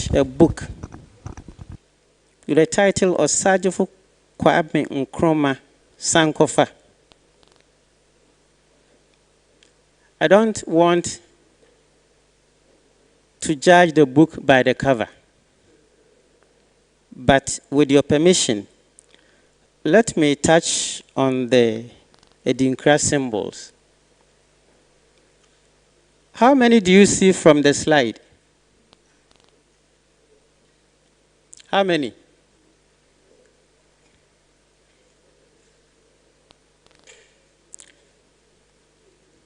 launch a book with the title Osajifo Kwame Nkrumah Sankofa. I don't want to judge the book by the cover, but with your permission, let me touch on the Edinkra symbols. How many do you see from the slide? How many?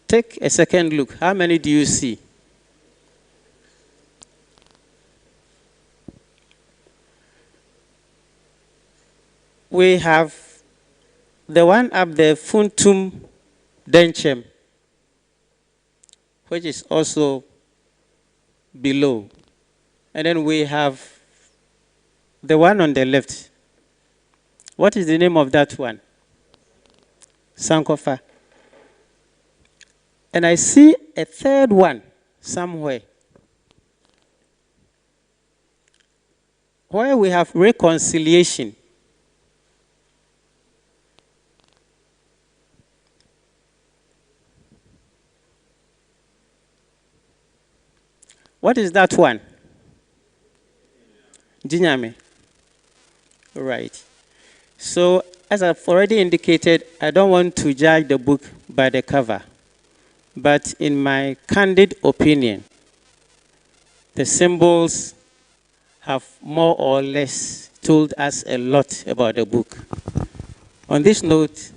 Take a second look. How many do you see? We have the one up there, Funtum Denchem, which is also below. And then we have the one on the left. What is the name of that one? Sankofa. And I see a third one somewhere, where we have reconciliation. What is that one? Jinyame. Right. So, as I've already indicated, I don't want to judge the book by the cover. But in my candid opinion, the symbols have more or less told us a lot about the book. On this note,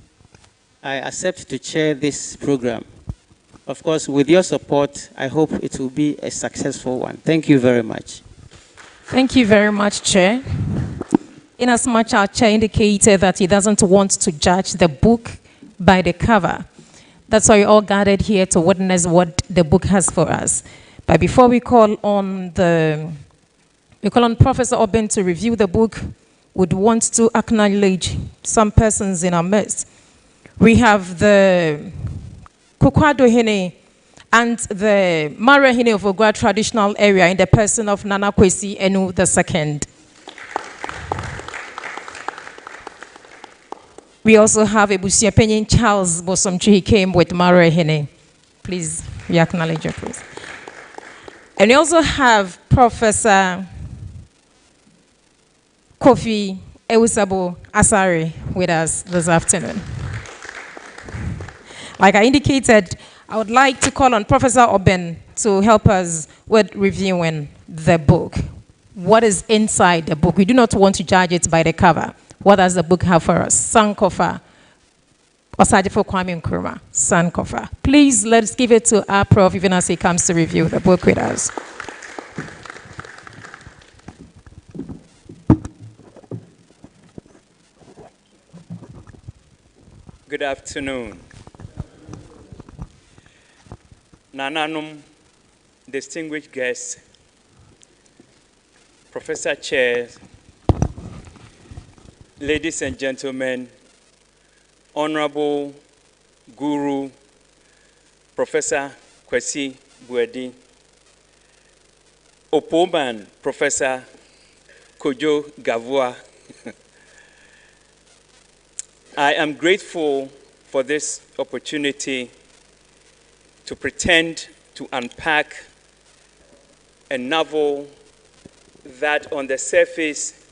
I accept to chair this program. Of course, with your support, I hope it will be a successful one. Thank you very much. Thank you very much, Chair. Inasmuch our Chair indicated that he doesn't want to judge the book by the cover. That's why we all gathered here to witness what the book has for us. But before we call on Professor Oben to review the book, would want to acknowledge some persons in our midst. We have the Kukwado Hene and the Mara Hene of Ogwa traditional area in the person of Nana Kwesi Enu II. We also have Ebusia Penyin Charles Bosomchi. He came with Mara Hene. Please, we acknowledge you, please. And we also have Professor Kofi Ewusabo Asare with us this afternoon. Like I indicated, I would like to call on Professor Oben to help us with reviewing the book. What is inside the book? We do not want to judge it by the cover. What does the book have for us? Sankofa. Osajifo Kwame Nkrumah. Sankofa. Please, let's give it to our prof even as he comes to review the book with us. Good afternoon. Nananum, distinguished guests, Professor Chair, ladies and gentlemen, Honorable Guru, Professor Kwesi Buedi, Opoman, Professor Kojo Gavua. I am grateful for this opportunity to pretend to unpack a novel that on the surface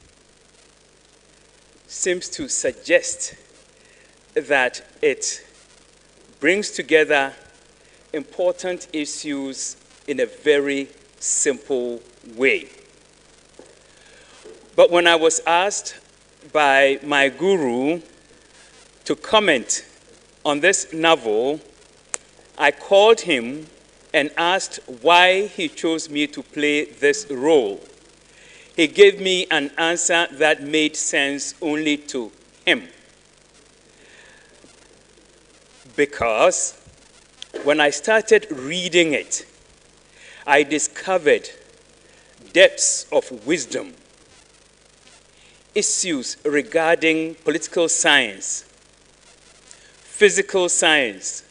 seems to suggest that it brings together important issues in a very simple way. But when I was asked by my guru to comment on this novel, I called him and asked why he chose me to play this role. He gave me an answer that made sense only to him. Because when I started reading it, I discovered depths of wisdom, issues regarding political science, physical science,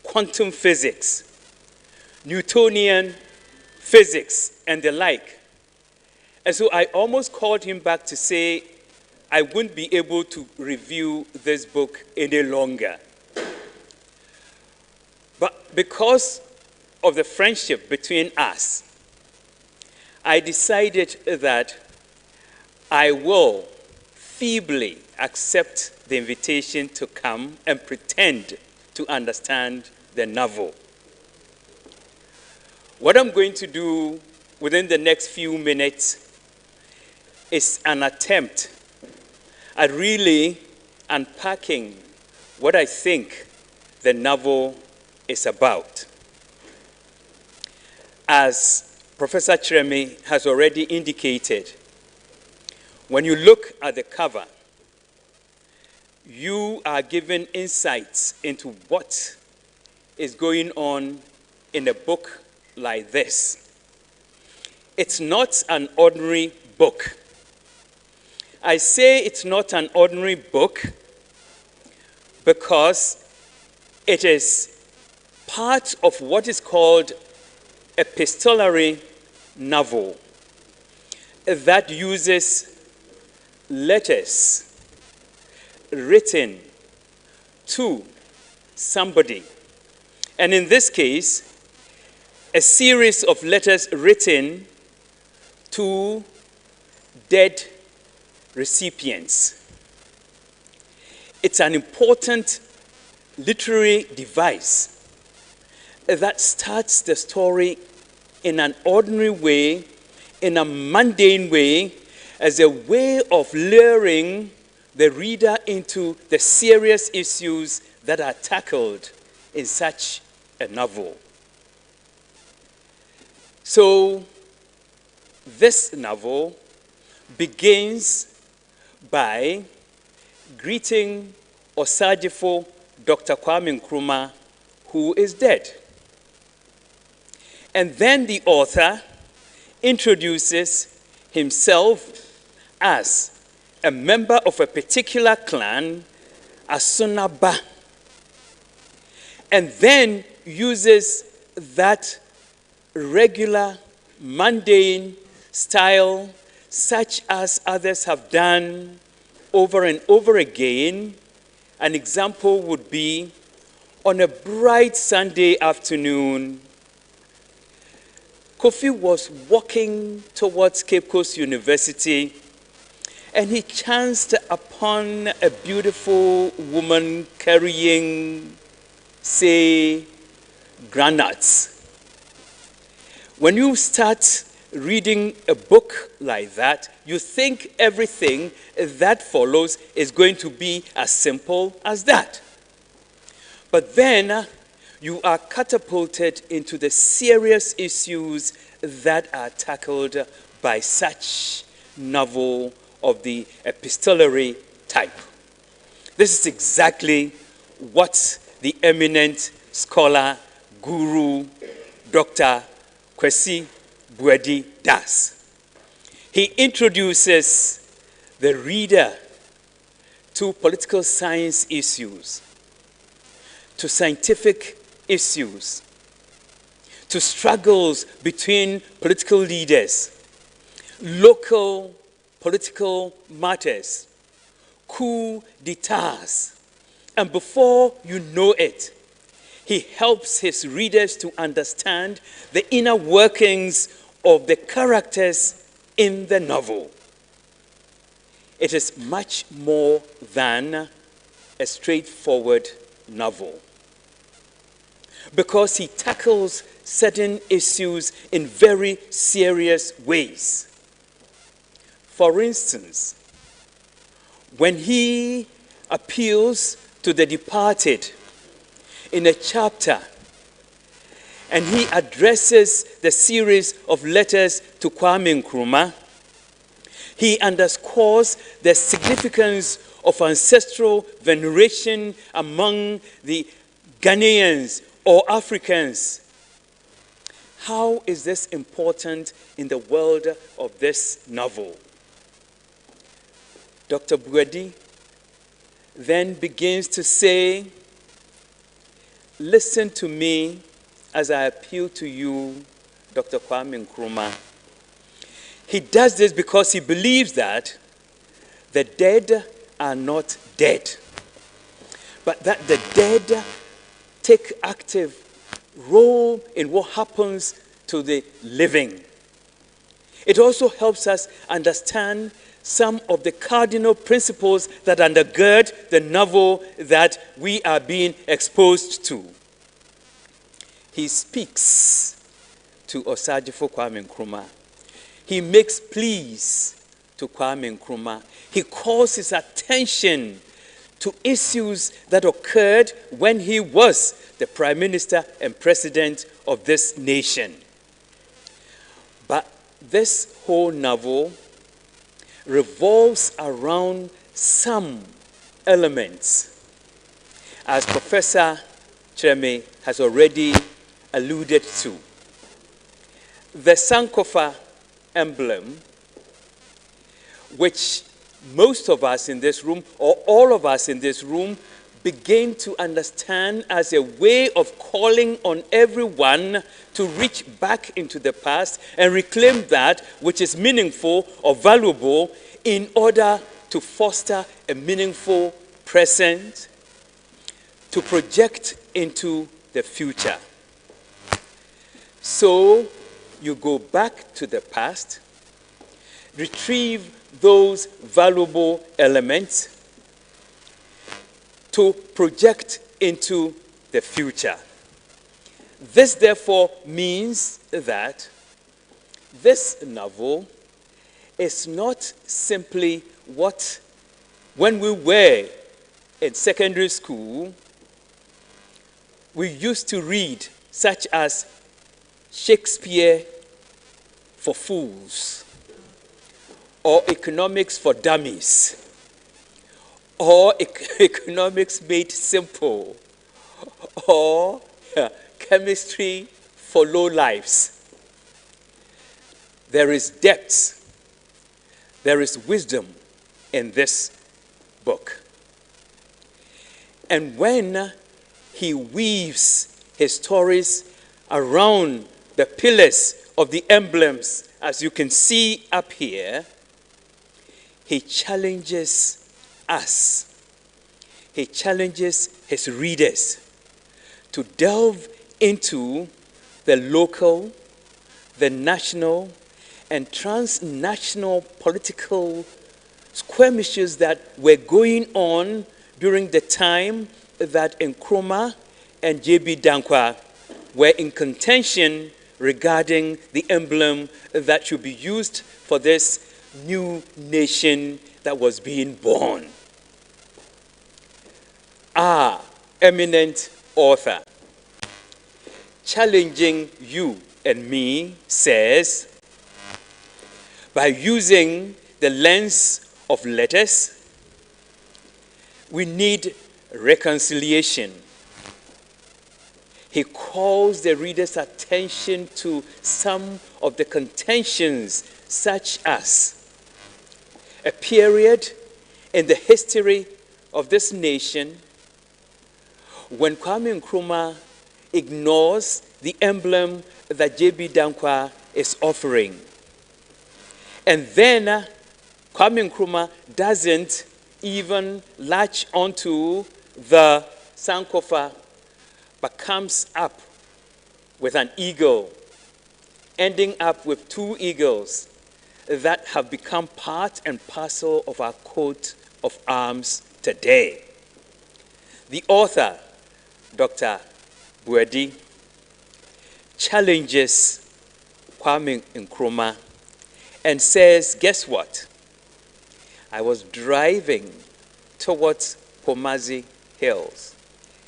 quantum physics, Newtonian physics, and the like, And so I almost called him back to say I wouldn't be able to review this book any longer. But because of the friendship between us, I decided that I will feebly accept the invitation to come and pretend to understand the novel. What I'm going to do within the next few minutes is an attempt at really unpacking what I think the novel is about. As Professor Cheremi has already indicated, when you look at the cover, you are given insights into what is going on in a book like this. It's not an ordinary book. I say it's not an ordinary book because it is part of what is called epistolary novel that uses letters written to somebody. And in this case, a series of letters written to dead recipients. It's an important literary device that starts the story in an ordinary way, in a mundane way, as a way of luring the reader into the serious issues that are tackled in such a novel. So, this novel begins by greeting Osagyefo Dr. Kwame Nkrumah, who is dead. And then the author introduces himself as a member of a particular clan, Asunaba, and then uses that regular, mundane style, such as others have done over and over again. An example would be, on a bright Sunday afternoon, Kofi was walking towards Cape Coast University, and he chanced upon a beautiful woman carrying, say, granuts. When you start reading a book like that, you think everything that follows is going to be as simple as that. But then you are catapulted into the serious issues that are tackled by such novel of the epistolary type. This is exactly what the eminent scholar, guru, Dr. Kwesi Buedi does. He introduces the reader to political science issues, to scientific issues, to struggles between political leaders, local political matters, coup d'etats, and before you know it, he helps his readers to understand the inner workings of the characters in the novel. It is much more than a straightforward novel, because he tackles certain issues in very serious ways. For instance, when he appeals to the departed in a chapter, and he addresses the series of letters to Kwame Nkrumah, he underscores the significance of ancestral veneration among the Ghanaians or Africans. How is this important in the world of this novel? Dr. Buedi then begins to say, listen to me as I appeal to you, Dr. Kwame Nkrumah. He does this because he believes that the dead are not dead, but that the dead take active role in what happens to the living. It also helps us understand some of the cardinal principles that undergird the novel that we are being exposed to. He speaks to Osagyefo Kwame Nkrumah. He makes pleas to Kwame Nkrumah. He calls his attention to issues that occurred when he was the Prime Minister and President of this nation. But this whole novel revolves around some elements, as Professor Kyereme has already alluded to. The Sankofa emblem, which most of us in this room, or all of us in this room, begin to understand as a way of calling on everyone to reach back into the past and reclaim that which is meaningful or valuable in order to foster a meaningful present, to project into the future. So you go back to the past, retrieve those valuable elements to project into the future. This therefore means that this novel is not simply what, when we were in secondary school, we used to read, such as Shakespeare for Fools, or Economics for Dummies, or Economics Made Simple, or Chemistry for Lowlifes. There is depth, there is wisdom in this book. And when he weaves his stories around the pillars of the emblems, as you can see up here, he challenges us. He challenges his readers to delve into the local, the national, and transnational political skirmishes that were going on during the time that Nkrumah and J.B. Dankwa were in contention regarding the emblem that should be used for this new nation that was being born. Our eminent author, challenging you and me, says, by using the lens of letters, we need reconciliation. He calls the reader's attention to some of the contentions, such as a period in the history of this nation when Kwame Nkrumah ignores the emblem that J.B. Dankwa is offering. And then Kwame Nkrumah doesn't even latch onto the Sankofa, but comes up with an eagle, ending up with two eagles that have become part and parcel of our coat of arms today. The author, Dr. Buedi, challenges Kwame Nkrumah and says, guess what? I was driving towards Pomazi Hills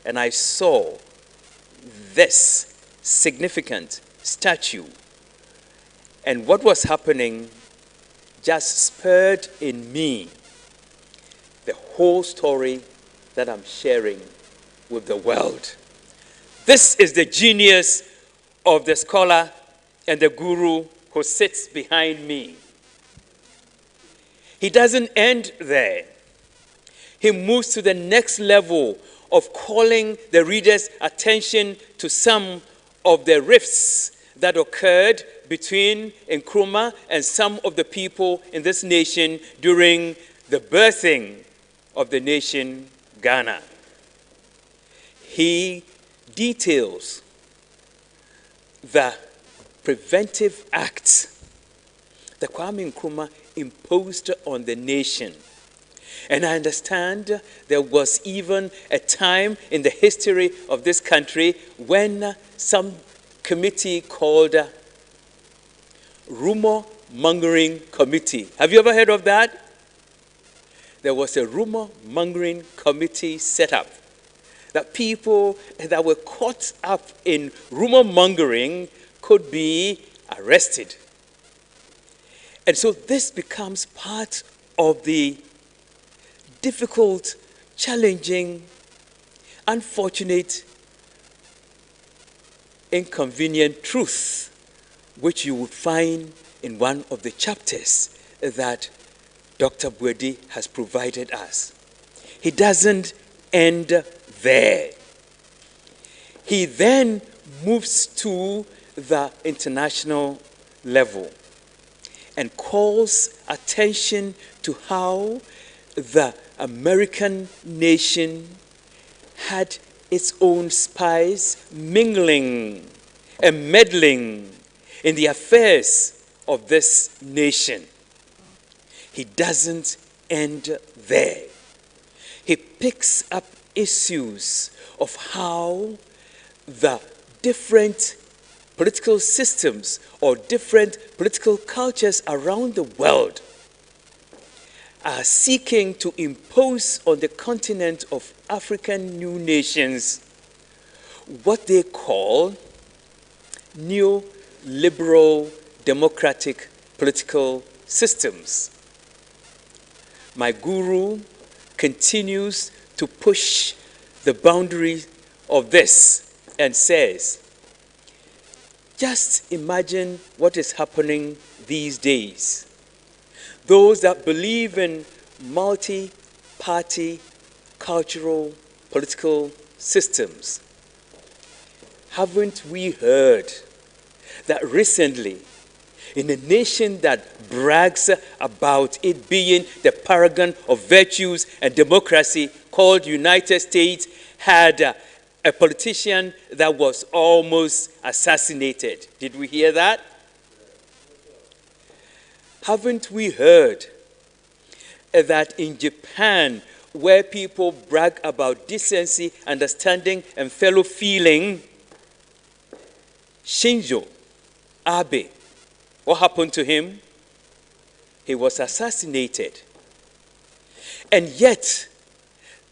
and I saw this significant statue. And what was happening just spurred in me the whole story that I'm sharing with the world. This is the genius of the scholar and the guru who sits behind me. He doesn't end there. He moves to the next level of calling the reader's attention to some of the rifts that occurred between Nkrumah and some of the people in this nation during the birthing of the nation Ghana. He details the preventive acts that Kwame Nkrumah imposed on the nation. And I understand there was even a time in the history of this country when some committee called Rumor Mongering Committee. Have you ever heard of that? There was a rumor mongering committee set up that people that were caught up in rumor mongering could be arrested. And so this becomes part of the difficult, challenging, unfortunate, inconvenient truth which you would find in one of the chapters that Dr. Bwedi has provided us. He doesn't end there. He then moves to the international level and calls attention to how the American nation had its own spies mingling and meddling in the affairs of this nation. He doesn't end there. He picks up issues of how the different political systems or different political cultures around the world are seeking to impose on the continent of African new nations what they call neoliberal democratic political systems. My guru continues to push the boundary of this and says, just imagine what is happening these days. Those that believe in multi-party cultural political systems. Haven't we heard that recently, in a nation that brags about it being the paragon of virtues and democracy called United States, had a politician that was almost assassinated? Did we hear that? Haven't we heard that in Japan, where people brag about decency, understanding, and fellow feeling, Shinzo Abe, what happened to him? He was assassinated. And yet,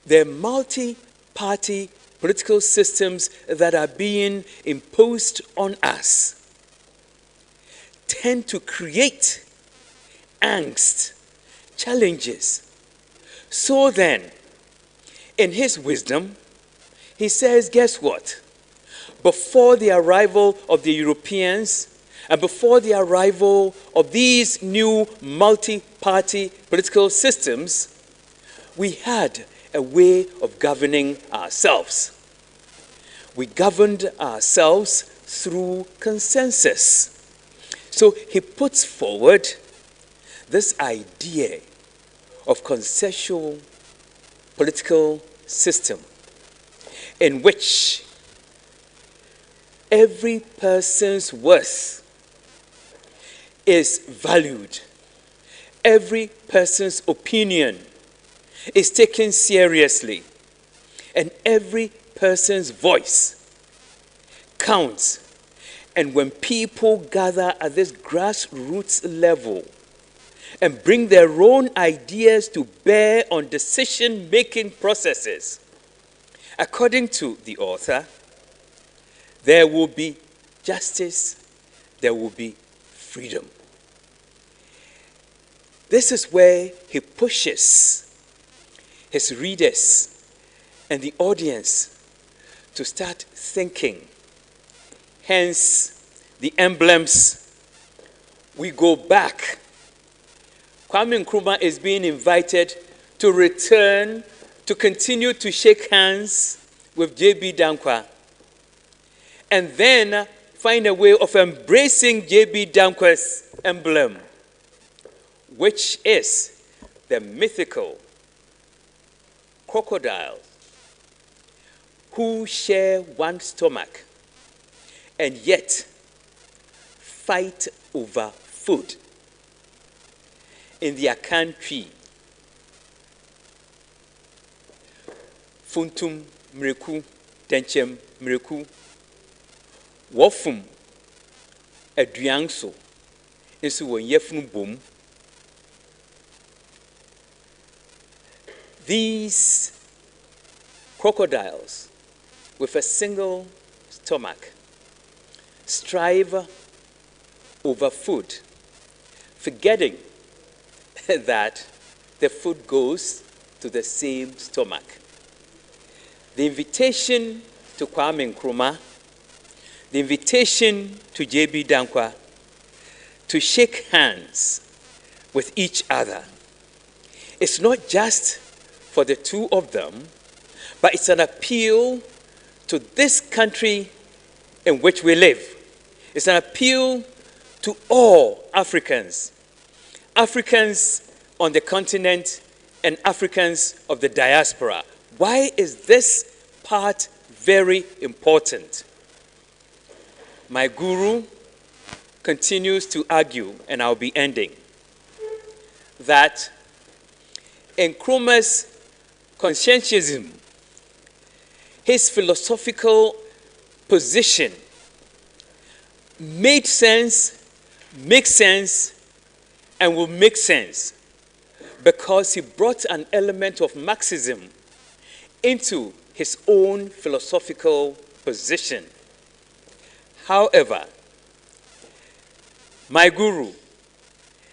the multi-party political systems that are being imposed on us tend to create angst, challenges. So then, in his wisdom, he says, guess what? Before the arrival of the Europeans and before the arrival of these new multi-party political systems, we had a way of governing ourselves. We governed ourselves through consensus. So he puts forward this idea of consensual political system in which every person's worth is valued. Every person's opinion is taken seriously. And every person's voice counts. And when people gather at this grassroots level and bring their own ideas to bear on decision-making processes, according to the author, there will be justice, there will be freedom. This is where he pushes his readers and the audience to start thinking. Hence, the emblems. We go back. Kwame Nkrumah is being invited to return, to continue to shake hands with J.B. Dankwa. And then, find a way of embracing J.B. Dankwa's emblem, which is the mythical crocodiles who share one stomach and yet fight over food. In their country, funtum mreku, tenchem mreku, wofum aduan so, nso won yefunu bom. These crocodiles with a single stomach strive over food, forgetting that the food goes to the same stomach. The invitation to Kwame Nkrumah, the invitation to J.B. Dankwa to shake hands with each other, it's not just for the two of them, but it's an appeal to this country in which we live. It's an appeal to all Africans, Africans on the continent and Africans of the diaspora. Why is this part very important? My guru continues to argue, and I'll be ending, that Nkrumah's conscientism, his philosophical position, made sense, makes sense, and will make sense because he brought an element of Marxism into his own philosophical position. However, my guru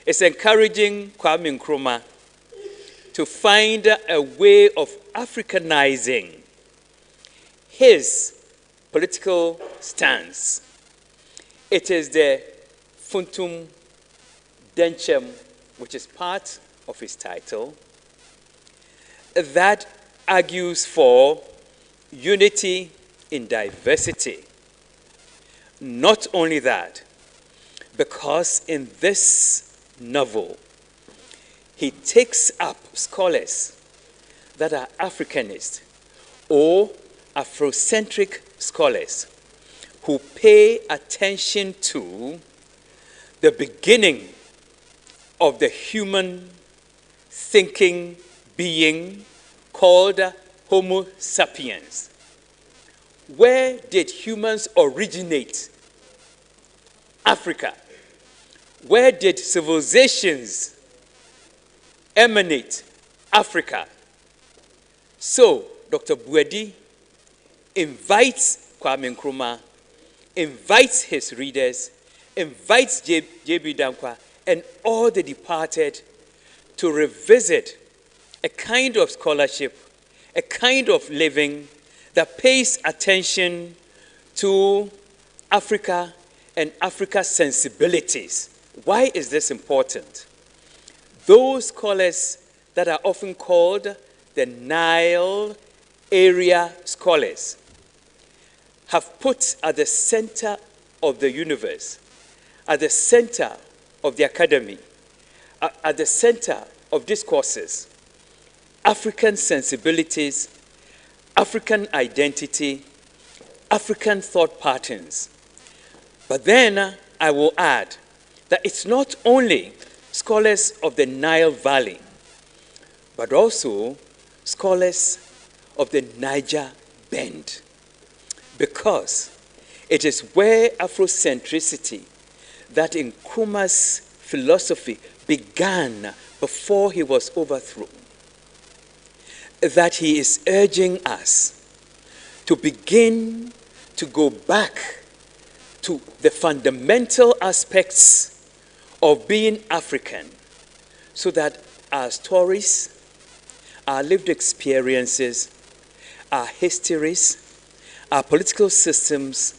is encouraging Kwame Nkrumah to find a way of Africanizing his political stance. It is the Funtum Denchem, which is part of his title, that argues for unity in diversity. Not only that, because in this novel, he takes up scholars that are Africanist or Afrocentric scholars who pay attention to the beginning of the human thinking being called Homo sapiens. Where did humans originate? Africa. Where did civilizations emanate? Africa. So, Dr. Buedi invites Kwame Nkrumah, invites his readers, invites J.B. Dankwa and all the departed to revisit a kind of scholarship, a kind of living that pays attention to Africa and Africa's sensibilities. Why is this important? Those scholars that are often called the Nile area scholars have put at the center of the universe, at the center of the academy, at the center of discourses, African sensibilities, African identity, African thought patterns. But then I will add that it's not only scholars of the Nile Valley, but also scholars of the Niger Bend, because it is where Afrocentricity, that Nkrumah's philosophy began before he was overthrown, that he is urging us to begin to go back to the fundamental aspects of being African, so that our stories, our lived experiences, our histories, our political systems,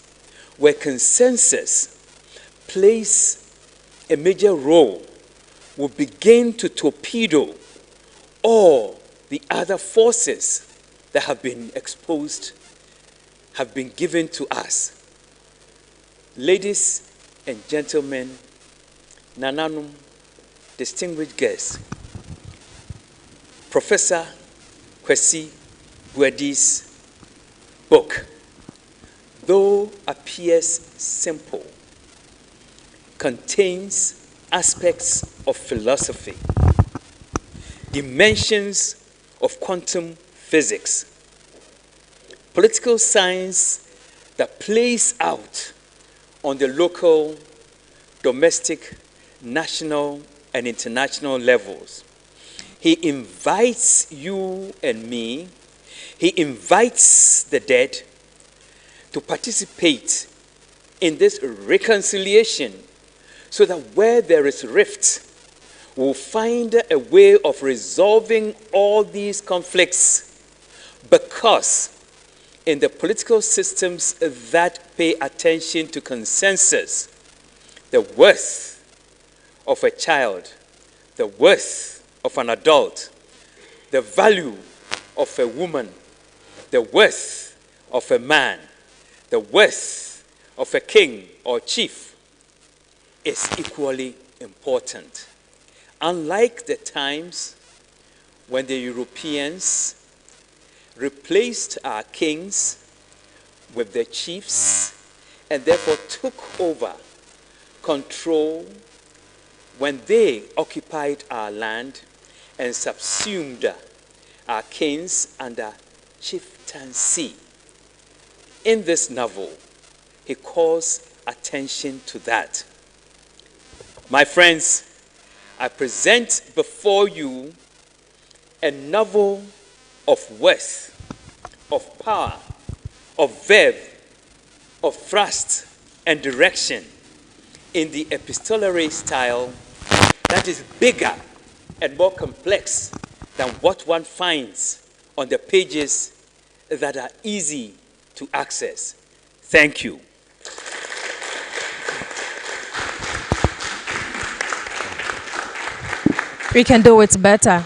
where consensus plays a major role, will begin to torpedo all the other forces that have been exposed, have been given to us. ladies and gentlemen, Nananum, distinguished guests, Professor Kwesi Buadi's book, though appears simple, contains aspects of philosophy, dimensions of quantum physics, political science that plays out on the local, domestic, national, and international levels. He invites you and me, he invites the dead to participate in this reconciliation so that where there is rift, we'll find a way of resolving all these conflicts, because in the political systems that pay attention to consensus, the worth of a child, the worth of an adult, the value of a woman, the worth of a man, the worth of a king or chief is equally important. Unlike the times when the Europeans replaced our kings with the chiefs and therefore took over control when they occupied our land and subsumed our kings under chieftaincy. In this novel, he calls attention to that. My friends, I present before you a novel of worth, of power, of verve, of thrust and direction in the epistolary style that is bigger and more complex than what one finds on the pages that are easy to access. Thank you. We can do it better.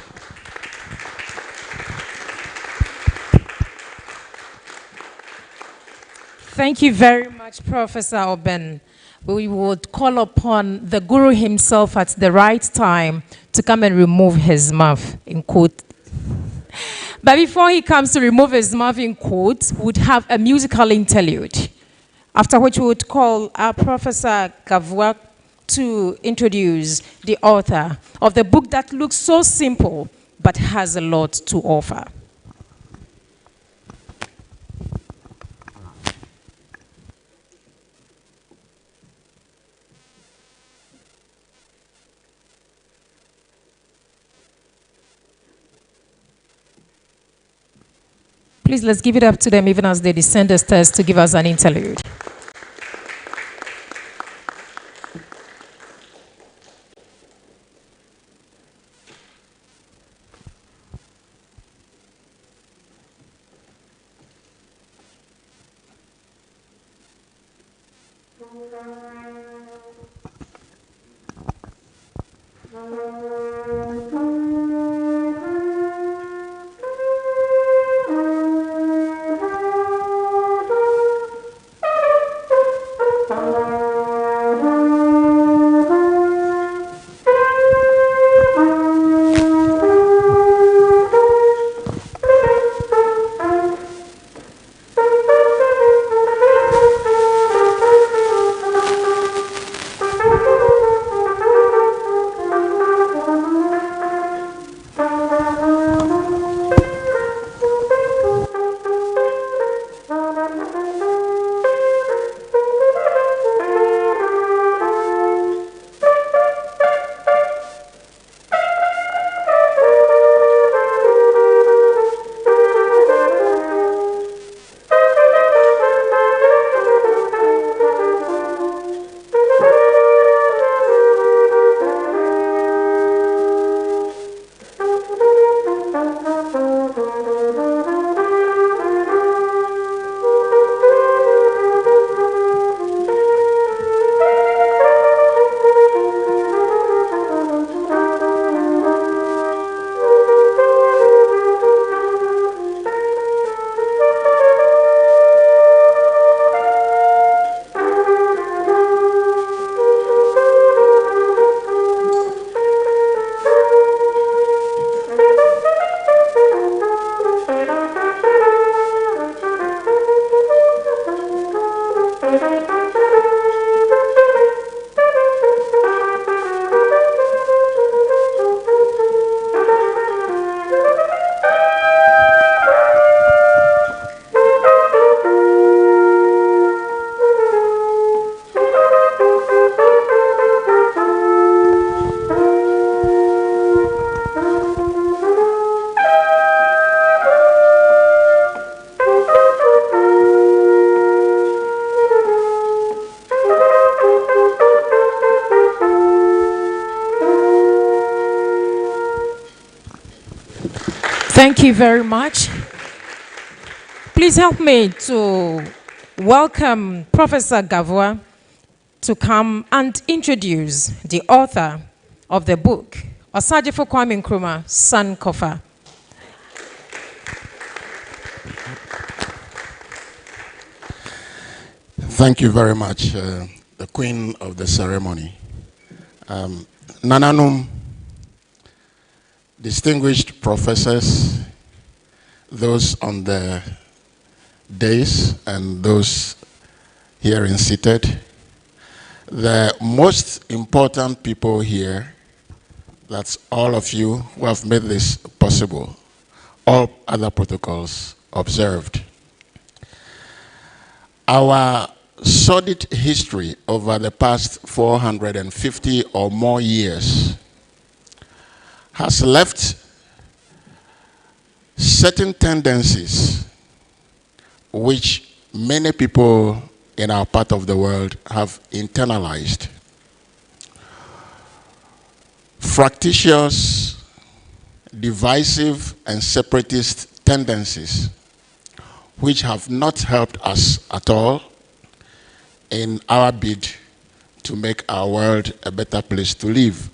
Thank you very much, Professor Oben. We would call upon the Guru himself at the right time to come and remove his mouth, in quote. But before he comes to remove his mouth, in quote, we'd have a musical interlude, after which we would call our Professor Tvucc to introduce the author of the book that looks so simple but has a lot to offer. Please, let's give it up to them even as they descend the stairs to give us an interlude. Thank you very much. Please help me to welcome Professor Gavoa to come and introduce the author of the book, Osagyefo Kwame Nkrumah, Sankofa. Thank you very much, the Queen of the ceremony. Nananum, distinguished professors, those on the dais and those here in seated, the most important people here, that's all of you who have made this possible, all other protocols observed. Our sordid history over the past 450 or more years has left certain tendencies which many people in our part of the world have internalized. Fractious, divisive, and separatist tendencies which have not helped us at all in our bid to make our world a better place to live.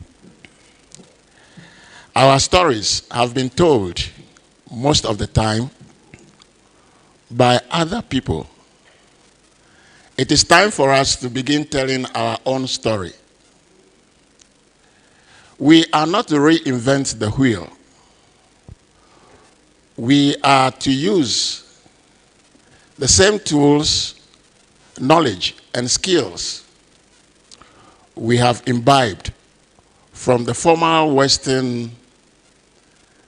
Our stories have been told most of the time by other people. It is time for us to begin telling our own story. We are not to reinvent the wheel. We are to use the same tools, knowledge, and skills we have imbibed from the formal Western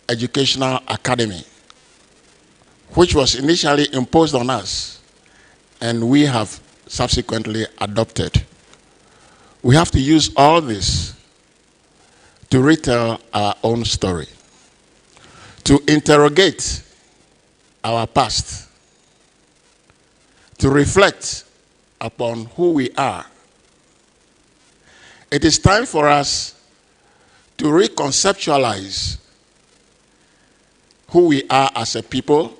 educational academy, which was initially imposed on us, and we have subsequently adopted. We have to use all this to retell our own story, to interrogate our past, to reflect upon who we are. It is time for us to reconceptualize who we are as a people,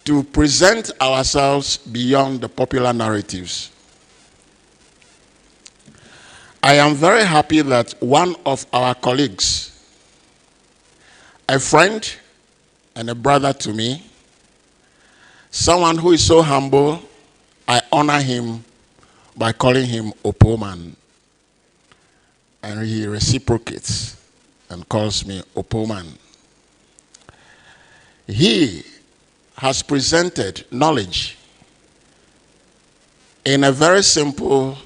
to present ourselves beyond the popular narratives. I am very happy that one of our colleagues, a friend and a brother to me, someone who is so humble, I honor him by calling him Opoman. And he reciprocates and calls me Opoman. He has presented knowledge in a very simple,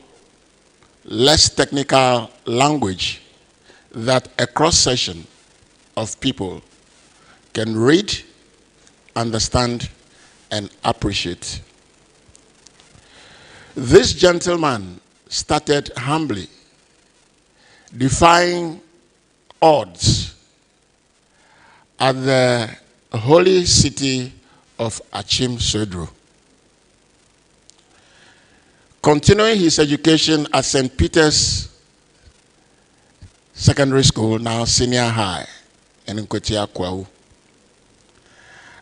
less technical language that a cross-section of people can read, understand, and appreciate. This gentleman started humbly, defying odds at the holy city of Achim Sodro. Continuing his education at St. Peter's Secondary School, now Senior High, in Nkotia Kwau,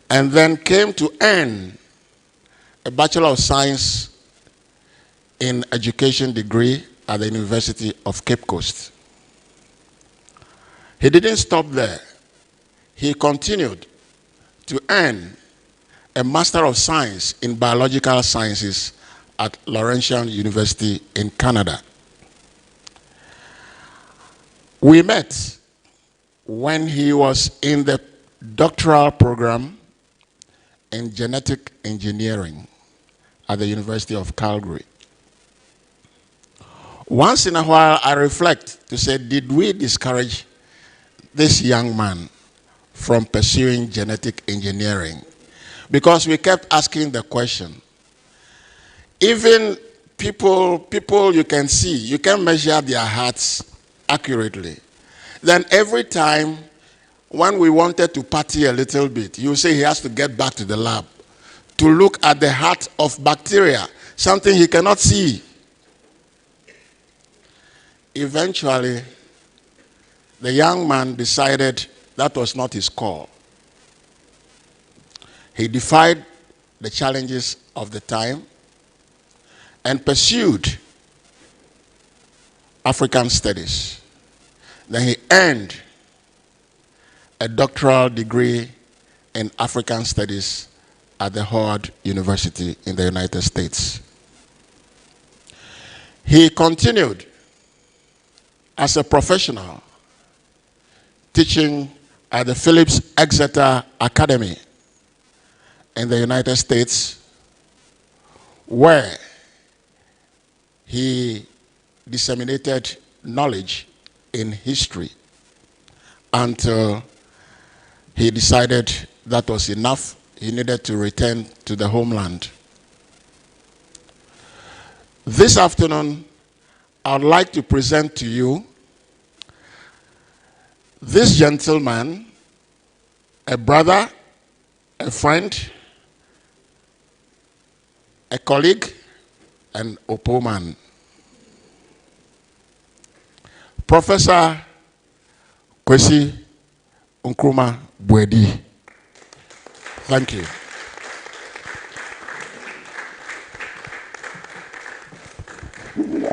and then came to earn a Bachelor of Science in Education degree at the University of Cape Coast. He didn't stop there. He continued to earn a Master of Science in Biological Sciences at Laurentian University in Canada. We met when he was in the doctoral program in genetic engineering at the University of Calgary. Once in a while, I reflect to say, did we discourage this young man from pursuing genetic engineering? Because we kept asking the question. Even people you can see, you can measure their hearts accurately. Then every time when we wanted to party a little bit, you say he has to get back to the lab to look at the heart of bacteria, something he cannot see. Eventually, the young man decided That was not his call. He defied the challenges of the time and pursued African studies. Then he earned a doctoral degree in African studies at the Howard University in the United States. He continued as a professional teaching at the Phillips Exeter Academy in the United States, where he disseminated knowledge in history until he decided that was enough. He needed to return to the homeland. This afternoon, I would like to present to you this gentleman, a brother, a friend, a colleague, and OPOKU man. Professor Kwesi Nkrumah Buedi. Thank you.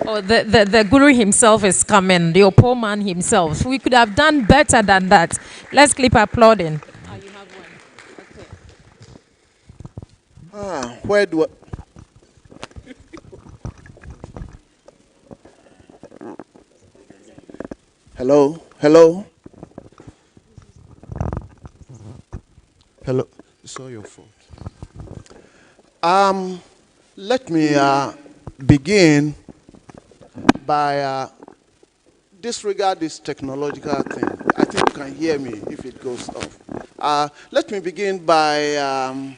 Oh, the guru himself is coming, the OPOKU man himself. We could have done better than that. Let's keep applauding. Oh, you have one. Okay. Where do I... Hello? Hello? Hello? It's all your fault. Let me begin by disregard this technological thing. I think you can hear me if it goes off. Let me begin by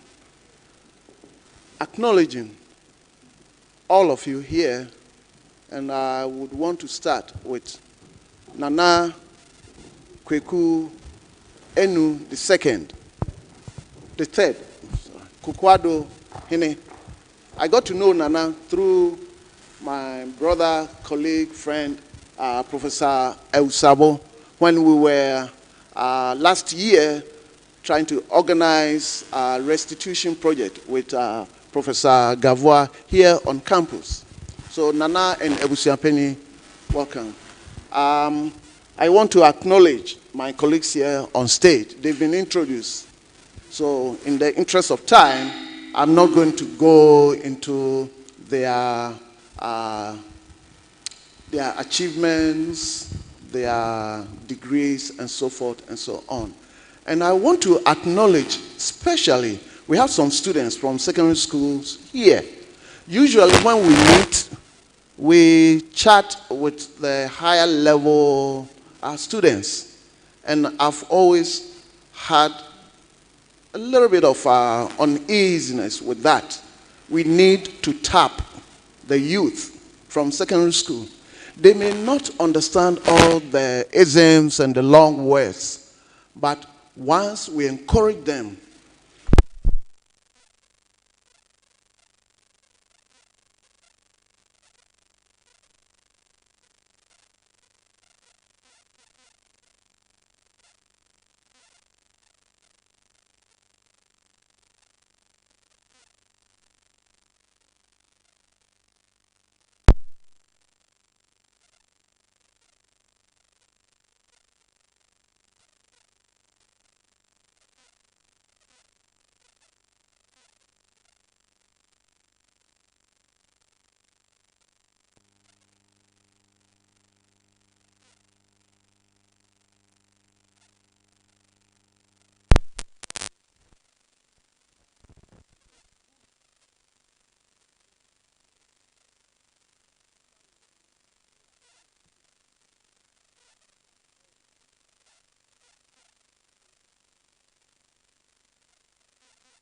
acknowledging all of you here, and I would want to start with Nana Kweku Enu the second, the third, Kukwado Hine. I got to know Nana through my brother, colleague, friend, Professor Eusabo, when we were last year trying to organize a restitution project with Professor Gavois here on campus. So Nana and Ebusiapeni, welcome. I want to acknowledge my colleagues here on stage. They've been introduced. So in the interest of time, I'm not going to go into their achievements, their degrees, and so forth and so on. And I want to acknowledge, especially, we have some students from secondary schools here. Usually when we meet, we chat with the higher level students. And I've always had a little bit of uneasiness with that. We need to tap the youth from secondary school. They may not understand all the isms and the long words, but once we encourage them,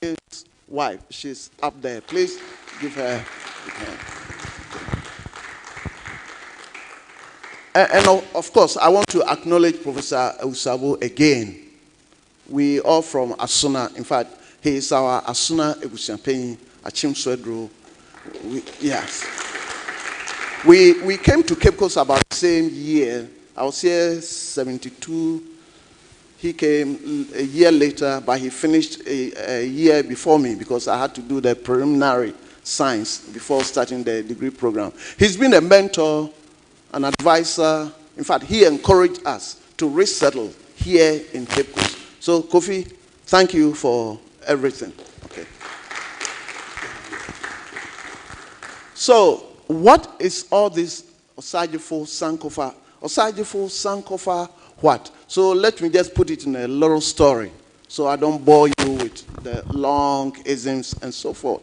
his wife, she's up there. Please give her a hand. And of course, I want to acknowledge Professor Eusabo again. We are from Asuna. In fact, he is our Asuna Ebusiapeni Achim Swedro. Yes. We came to Cape Coast about the same year. I was here 72. He came a year later, but he finished a year before me because I had to do the preliminary science before starting the degree program. He's been a mentor, an advisor. In fact, he encouraged us to resettle here in Cape Coast. So, Kofi, thank you for everything. Okay. So, what is all this Osagyefo Sankofa? Osagyefo Sankofa what? So let me just put it in a little story so I don't bore you with the long isms and so forth.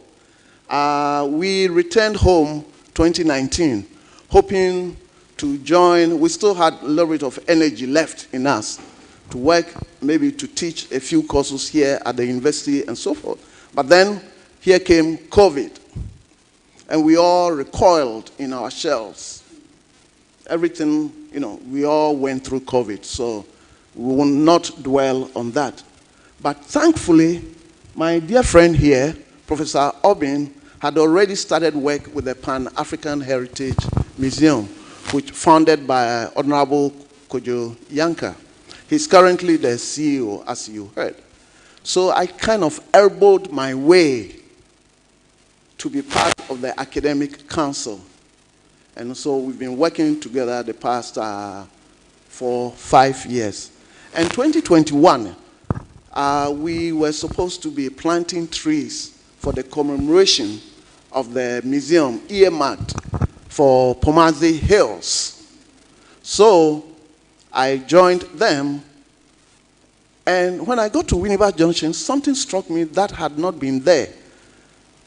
We returned home 2019, hoping to join. We still had a little bit of energy left in us to work, maybe to teach a few courses here at the university and so forth. But then here came COVID, and we all recoiled in our shells. Everything, we all went through COVID, so we will not dwell on that. But thankfully, my dear friend here, Professor Obin, had already started work with the Pan-African Heritage Museum, which founded by Honorable Kojo Yanka. He's currently the CEO, as you heard. So I kind of elbowed my way to be part of the academic council. And so we've been working together the past 5 years. And 2021, we were supposed to be planting trees for the commemoration of the museum earmarked for Pomazi Hills. So I joined them. And when I got to Winneba Junction, something struck me that had not been there.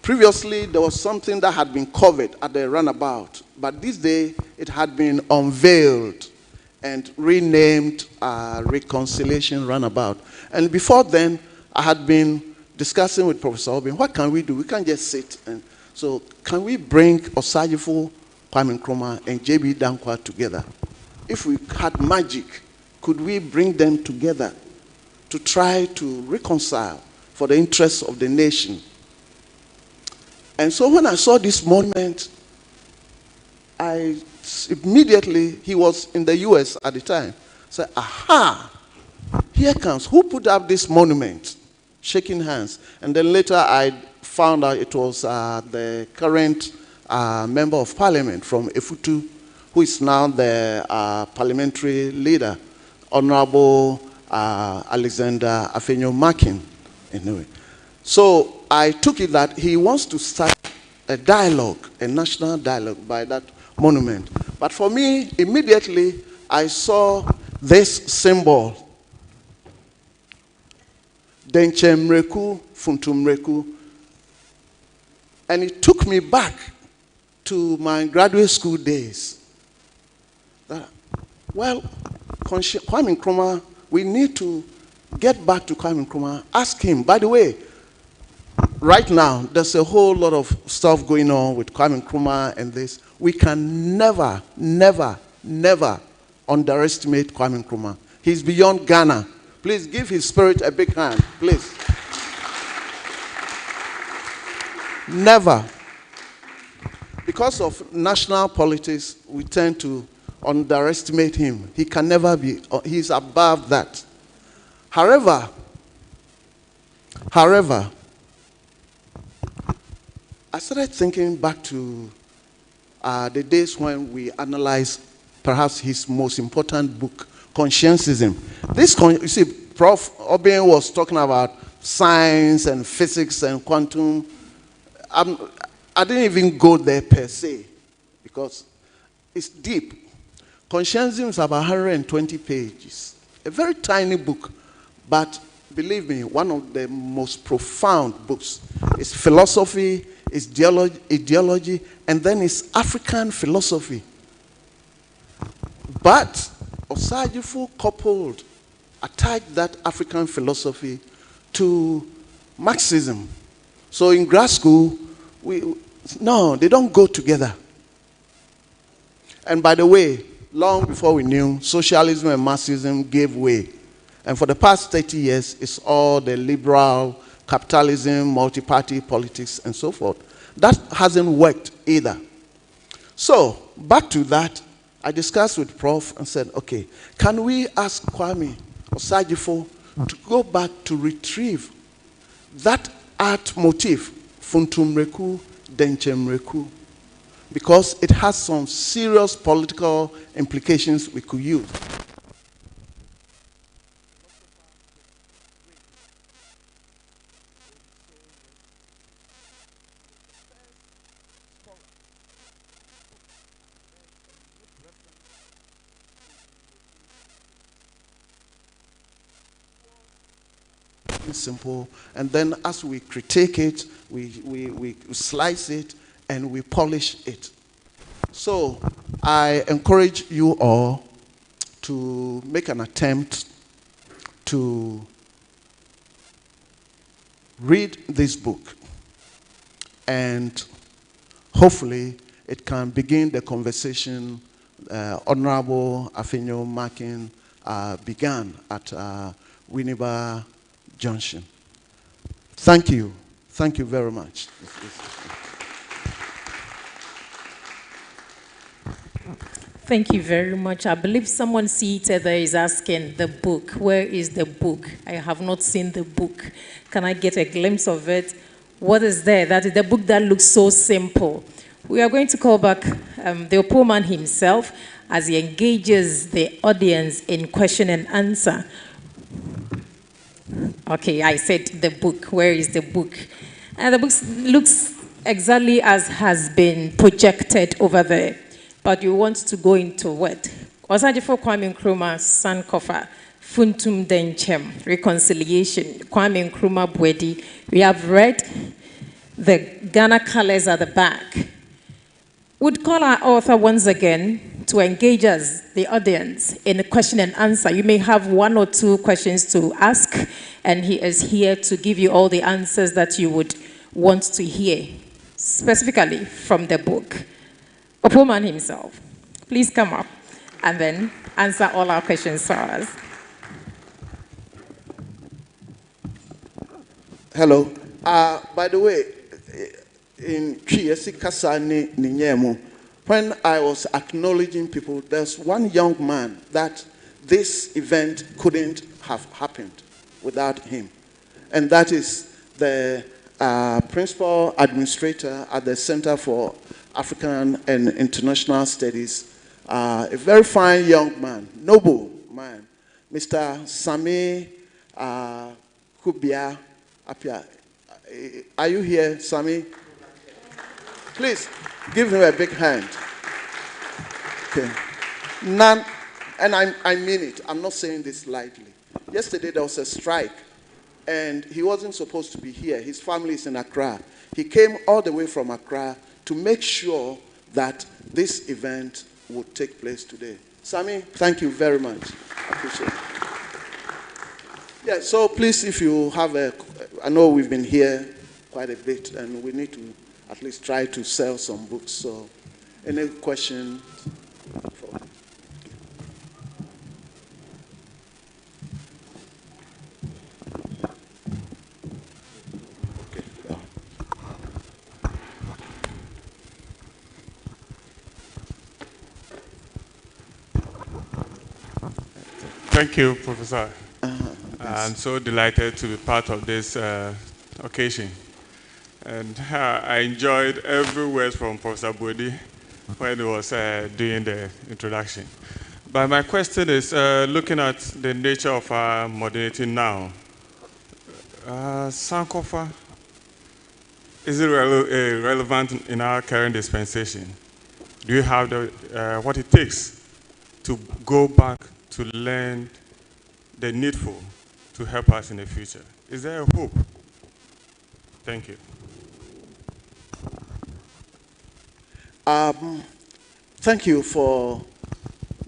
Previously, there was something that had been covered at the runabout, but this day it had been unveiled and renamed Reconciliation Runabout. And before then, I had been discussing with Professor Obin, what can we do? We can't just sit. And so can we bring Osagyefo, Kwame Nkrumah, and J.B. Dankwa together? If we had magic, could we bring them together to try to reconcile for the interests of the nation? And so when I saw this monument, immediately, he was in the US at the time, said, aha, here comes, who put up this monument? Shaking hands. And then later I found out it was the current member of parliament from Efutu, who is now the parliamentary leader, Honorable Alexander Afenyo-Makin. Anyway. So I took it that he wants to start a dialogue, a national dialogue by that monument. But for me, immediately, I saw this symbol, Denchemreku Funtumreku, and it took me back to my graduate school days. Well, Kwame Nkrumah, we need to get back to Kwame Nkrumah, ask him, by the way, right now, there's a whole lot of stuff going on with Kwame Nkrumah and this. We can never, never, never underestimate Kwame Nkrumah. He's beyond Ghana. Please give his spirit a big hand, please. Never. Because of national politics, we tend to underestimate him. He can never be, he's above that. However, I started thinking back to the days when we analyzed perhaps his most important book, Conscientism. You see, Prof. Obin was talking about science and physics and quantum. I didn't even go there per se because it's deep. Conscientism is about 120 pages. A very tiny book, but believe me, one of the most profound books. It's philosophy, it's ideology, and then it's African philosophy. But Osagyefo attached that African philosophy to Marxism. So in grad school, no, they don't go together. And by the way, long before we knew, socialism and Marxism gave way. And for the past 30 years, it's all the liberal capitalism, multi-party politics, and so forth. That hasn't worked either. So, back to that, I discussed with Prof and said, okay, can we ask Kwame Osajifo to go back to retrieve that art motif, Funtumreku, Denchemreku, because it has some serious political implications we could use. Simple, and then as we critique it, we slice it and we polish it. So I encourage you all to make an attempt to read this book, and hopefully it can begin the conversation Honorable Afenyo Makin began at Winneba Junction. Thank you. Thank you very much. Thank you very much. I believe someone seated there is asking the book. Where is the book? I have not seen the book. Can I get a glimpse of it? What is there? That is the book that looks so simple. We are going to call back the Opoman himself as he engages the audience in question and answer. Okay, I said the book. Where is the book? And the book looks exactly as has been projected over there. But you want to go into what? Osajifo Kwame Nkrumah Sankofa, Funtum Denchem, Reconciliation, Kwame Nkrumah Bwedi. We have read the Ghana colors at the back. Would call our author once again to engage us, the audience, in a question and answer. You may have one or two questions to ask, and he is here to give you all the answers that you would want to hear, specifically from the book. Opoman himself, please come up and then answer all our questions for us. Hello. By the way, in Chiesi Kasani Ninyemu, when I was acknowledging people, there's one young man that this event couldn't have happened without him. And that is the principal administrator at the Center for African and International Studies, a very fine young man, noble man, Mr. Sami Kubia Apia. Are you here, Sami? Please give him a big hand. Okay. None, and I mean it. I'm not saying this lightly. Yesterday there was a strike, and he wasn't supposed to be here. His family is in Accra. He came all the way from Accra to make sure that this event would take place today. Sami, thank you very much. I appreciate it. Yeah, so please, if you have I know we've been here quite a bit, and we need to at least try to sell some books. So, any questions? Thank you, Professor. I'm so delighted to be part of this occasion. And I enjoyed every word from Professor Bwedi when he was doing the introduction. But my question is, looking at the nature of our modernity now, Sankofa, is it relevant in our current dispensation? Do you have what it takes to go back to learn the needful to help us in the future? Is there a hope? Thank you. Thank you for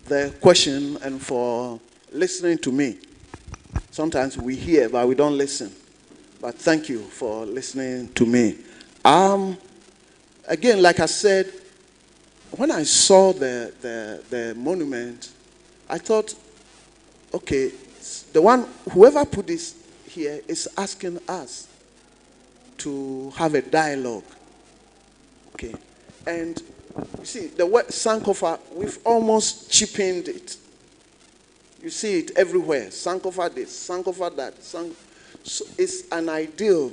the question and for listening to me. Sometimes we hear, but we don't listen. But thank you for listening to me. Again, like I said, when I saw the monument, I thought, okay, whoever put this here is asking us to have a dialogue. Okay. And you see, the word Sankofa, we've almost cheapened it. You see it everywhere. Sankofa this, Sankofa that. So it's an ideal.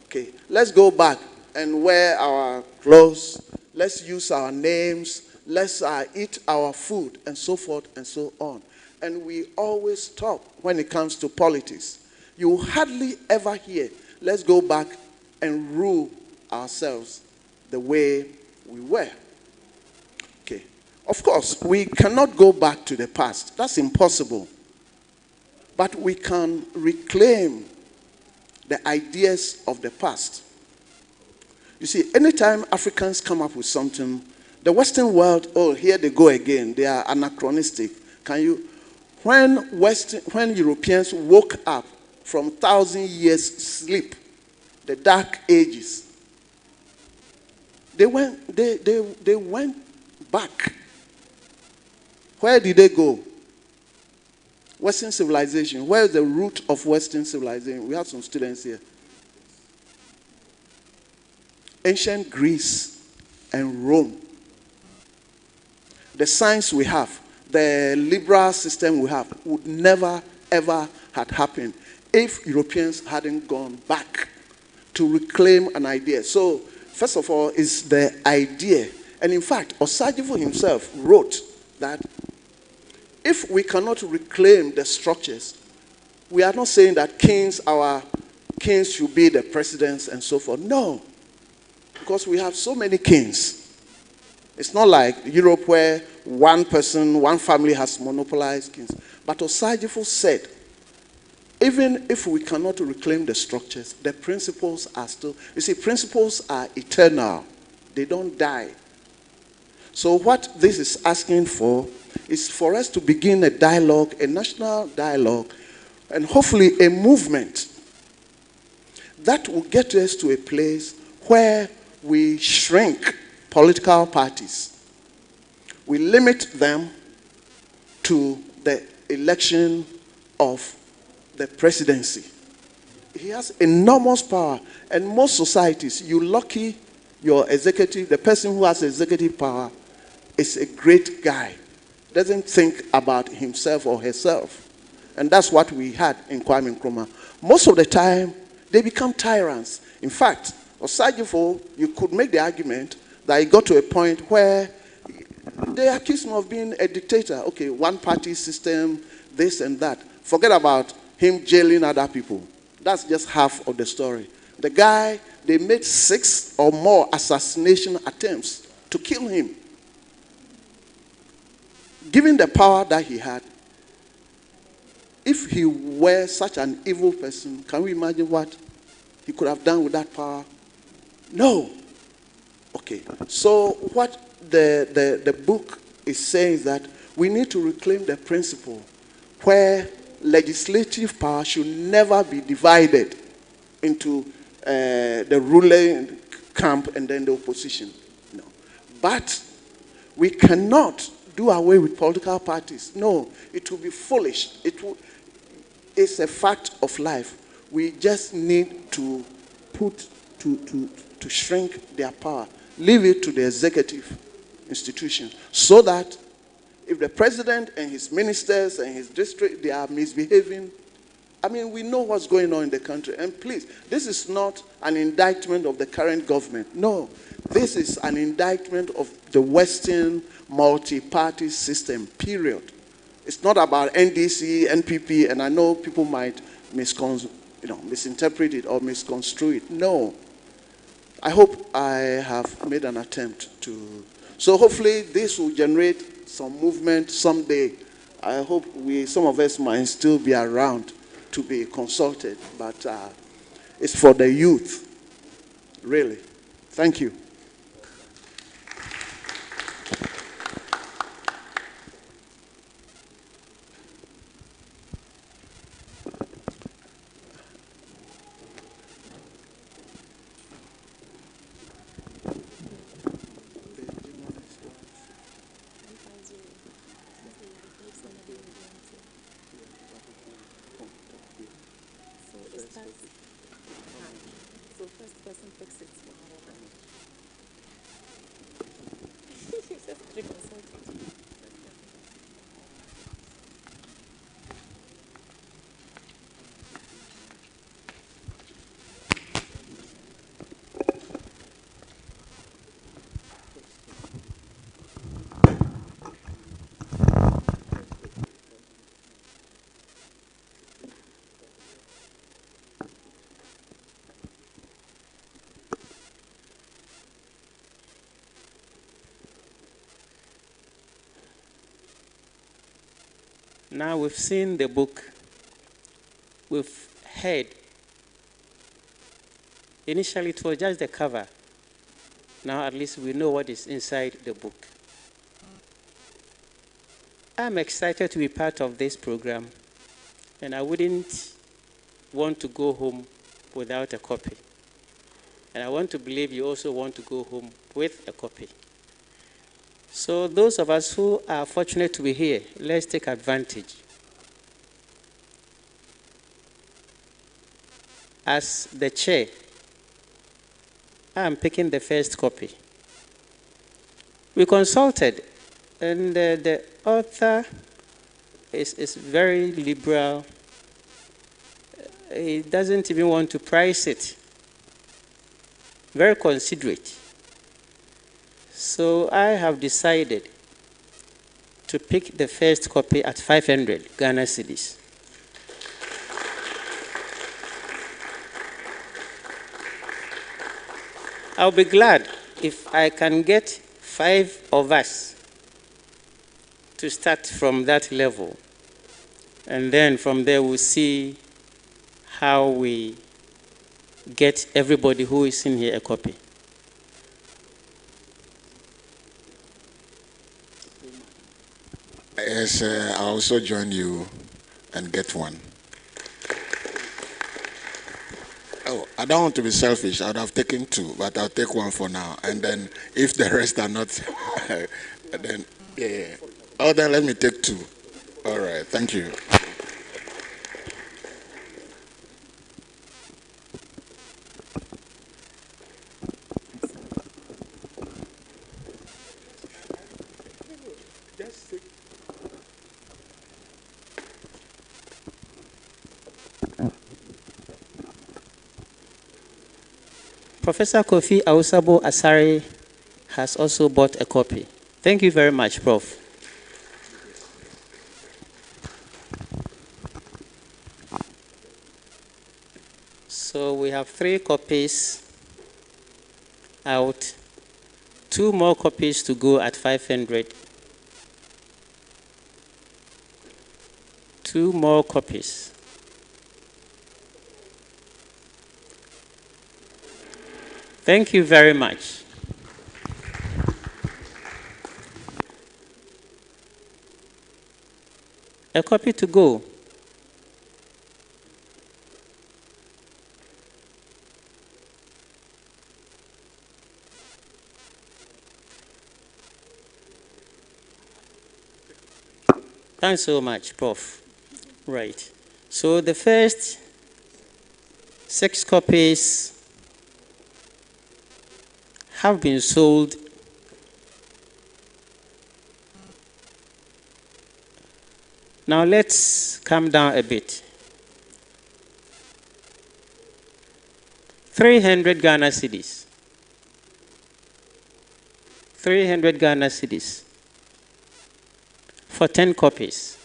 Okay, let's go back and wear our clothes. Let's use our names. Let's eat our food and so forth and so on. And we always stop when it comes to politics. You hardly ever hear, let's go back and rule ourselves the way we were. Okay. Of course, we cannot go back to the past. That's impossible. But we can reclaim the ideas of the past. You see, anytime Africans come up with something, the Western world, oh, here they go again. They are anachronistic. When Europeans woke up from 1,000 years sleep, the Dark Ages, they went back. Where did they go? Western civilization. Where is the root of Western civilization? We have some students here. Ancient Greece and Rome. The science we have, the liberal system we have, would never, ever have happened if Europeans hadn't gone back to reclaim an idea. So, first of all, is the idea. And in fact, Osagyefo himself wrote that if we cannot reclaim the structures, we are not saying that our kings should be the presidents and so forth. No. Because we have so many kings. It's not like Europe where one person, one family has monopolized kings. But Osagyefo said, even if we cannot reclaim the structures, the principles are still, you see, principles are eternal. They don't die. So what this is asking for is for us to begin a dialogue, a national dialogue, and hopefully a movement that will get us to a place where we shrink political parties. We limit them to the election of the presidency. He has enormous power, and most societies, you're lucky your executive, the person who has executive power is a great guy. Doesn't think about himself or herself. And that's what we had in Kwame Nkrumah. Most of the time, they become tyrants. In fact, Osagyefo, you could make the argument that he got to a point where they accused him of being a dictator. Okay, one-party system, this and that. Forget about him jailing other people. That's just half of the story. The guy, they made 6 or more assassination attempts to kill him. Given the power that he had, if he were such an evil person, can we imagine what he could have done with that power? No. Okay. So what the book is saying is that we need to reclaim the principle where legislative power should never be divided into the ruling camp and then the opposition. No. But we cannot do away with political parties. No, it will be foolish. It's a fact of life. We just need to to shrink their power. Leave it to the executive institution so that if the president and his ministers and his district, they are misbehaving, I mean, we know what's going on in the country. And please, this is not an indictment of the current government. No, this is an indictment of the Western multi-party system, period. It's not about NDC, NPP, and I know people might misinterpret it or misconstrue it. No. I hope I have made an attempt to. So hopefully this will generate some movement someday. I hope some of us might still be around to be consulted, but it's for the youth, really. Thank you. Now we've seen the book, we've heard. Initially it was just the cover. Now at least we know what is inside the book. I'm excited to be part of this program, and I wouldn't want to go home without a copy. And I want to believe you also want to go home with a copy. So those of us who are fortunate to be here, let's take advantage. As the chair, I'm picking the first copy. We consulted, and the author is very liberal. He doesn't even want to price it. Very considerate. So I have decided to pick the first copy at 500 Ghana cedis. I'll be glad if I can get 5 of us to start from that level. And then from there we'll see how we get everybody who is in here a copy. Yes, I'll also join you and get one. Oh, I don't want to be selfish. I would have taken 2, but I'll take 1 for now. And then if the rest are not, then, yeah. Oh, then let me take 2. All right, thank you. Professor Kofi Awusabo Asare has also bought a copy. Thank you very much, Prof. So we have 3 copies out, 2 more copies to go at 500. 2 more copies. Thank you very much. A copy to go. Thanks so much, Prof. Right. So the first 6 copies have been sold. Now let's come down a bit. 300 Ghana cedis. 300 Ghana cedis for 10 copies.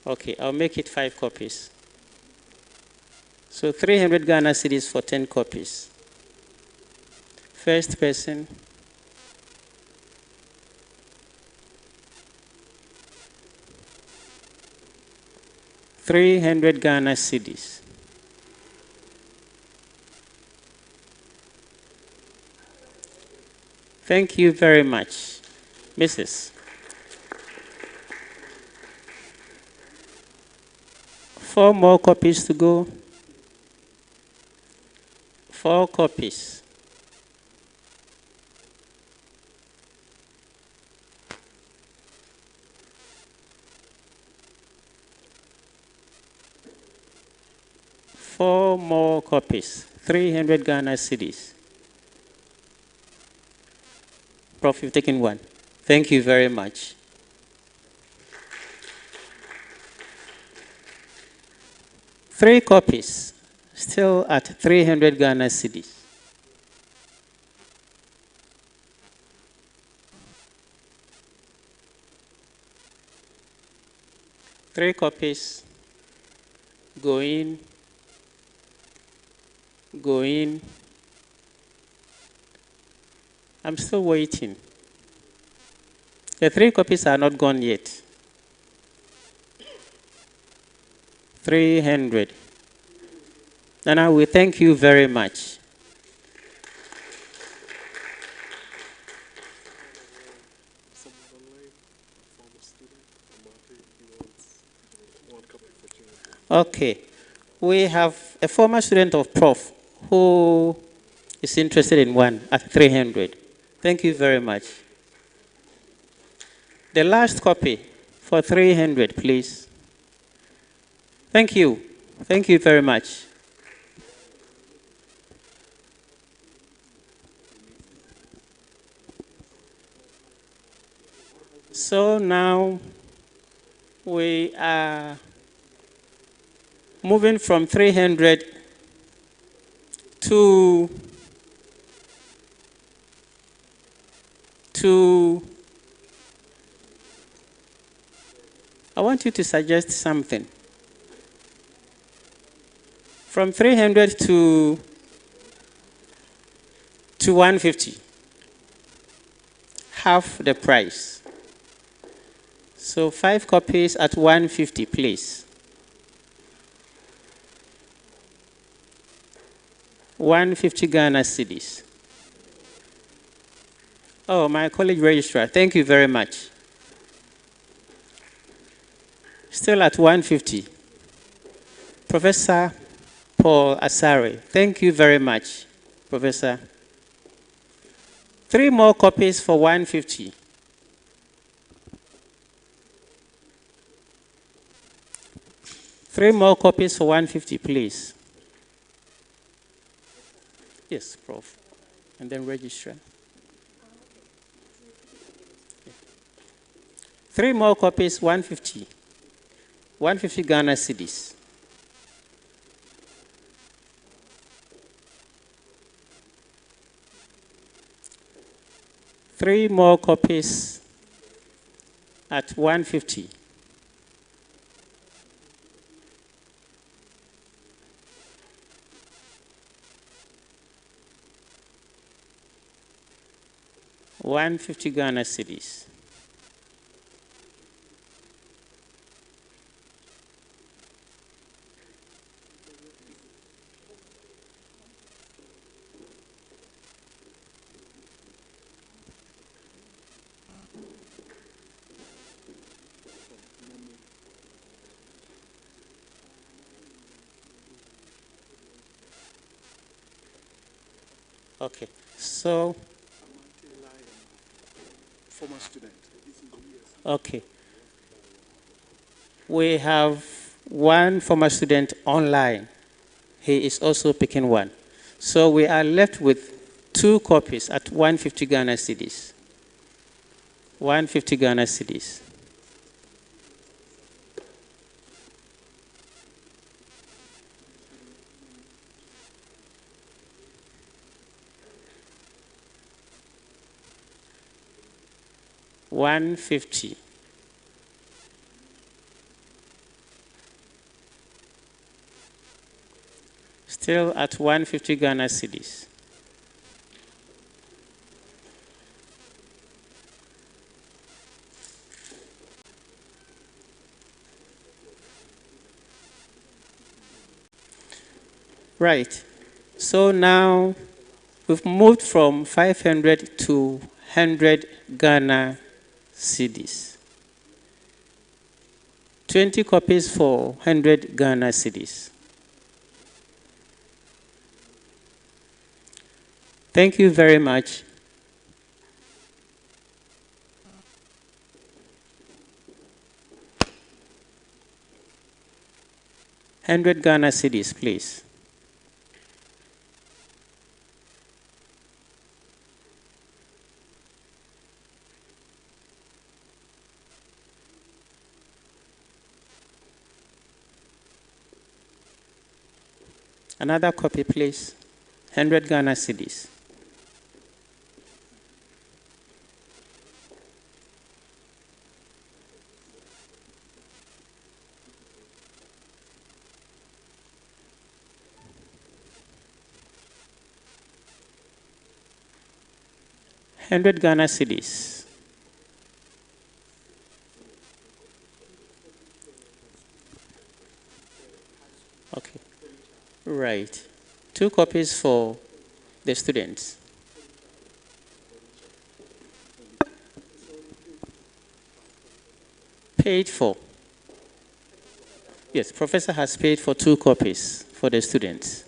Okay, I'll make it 5 copies. So 300 Ghana cedis for 10 copies. First person. $300 Ghana cedis. Thank you very much, Mrs. 4 more copies to go. 4 copies. Four more copies, 300 Ghana cedis. Prof, you've taken 1. Thank you very much. Three copies, still at 300 Ghana cedis. Three copies, go in, go in. I'm still waiting. The 3 copies are not gone yet. 300. Nana, we thank you very much. Okay. We have a former student of Prof who is interested in one at 300. Thank you very much. The last copy for 300, please. Thank you. Thank you very much. So now we are moving from 300 to I want you to suggest something. From 300 to 150. Half the price. So 5 copies at 150, please. 150 Ghana cedis. Oh, my college registrar, thank you very much. Still at 150. Professor Paul Asare, thank you very much, Professor. 3 more copies for 150. Three more copies for 150, please. Yes, Prof. And then registrar. 3 more copies, 150. 150 Ghana cedis. Three more copies at 150. $150 Ghana cedis. Okay, so Former student. okay, we have one former student online. He is also picking one. So we are left with 2 copies at 150 Ghana cedis. 150 Ghana cedis. $150. Still at 150 Ghana cedis. Right. So now we've moved from 500 to 100 Ghana cedis. 20 copies for 100 Ghana cedis. Thank you very much. $100 Ghana cedis, please. Another copy, please. 100 Ghana cedis. $100 Ghana cedis. Okay. Right. 2 copies for the students. Paid for. Yes, professor has paid for 2 copies for the students.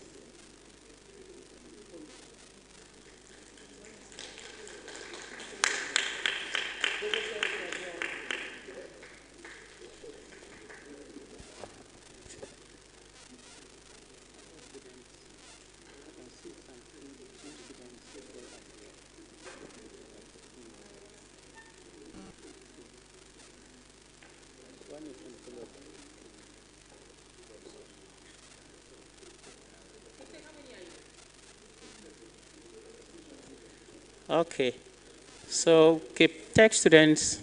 Okay. So, keep tech students.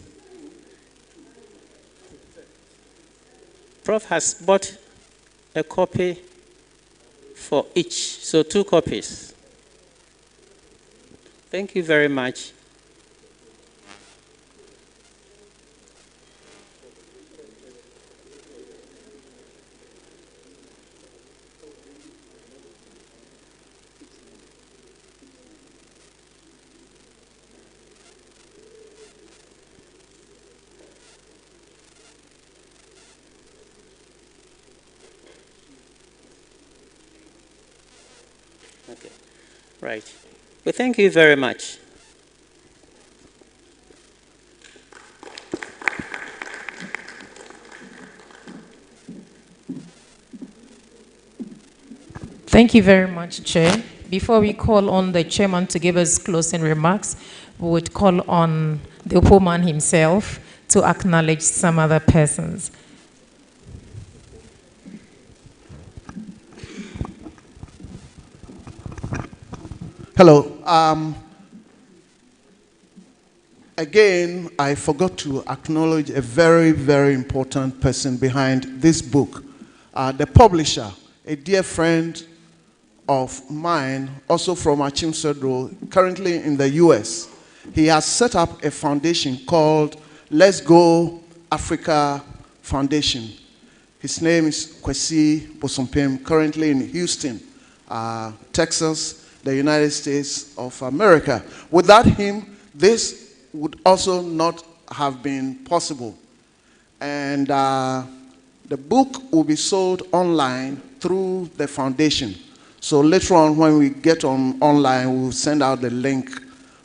Prof has bought a copy for each, so 2 copies. Thank you very much. Okay. Right. Well, thank you very much. Thank you very much, Chair. Before we call on the chairman to give us closing remarks, we would call on the Opoman himself to acknowledge some other persons. Hello. Again, I forgot to acknowledge a very, very important person behind this book. The publisher, a dear friend of mine, also from Achim Sedro, currently in the US. He has set up a foundation called Let's Go Africa Foundation. His name is Kwesi Bosompem, currently in Houston, Texas, the United States of America. Without him, this would also not have been possible. And the book will be sold online through the foundation. So later on, when we get online, we'll send out the link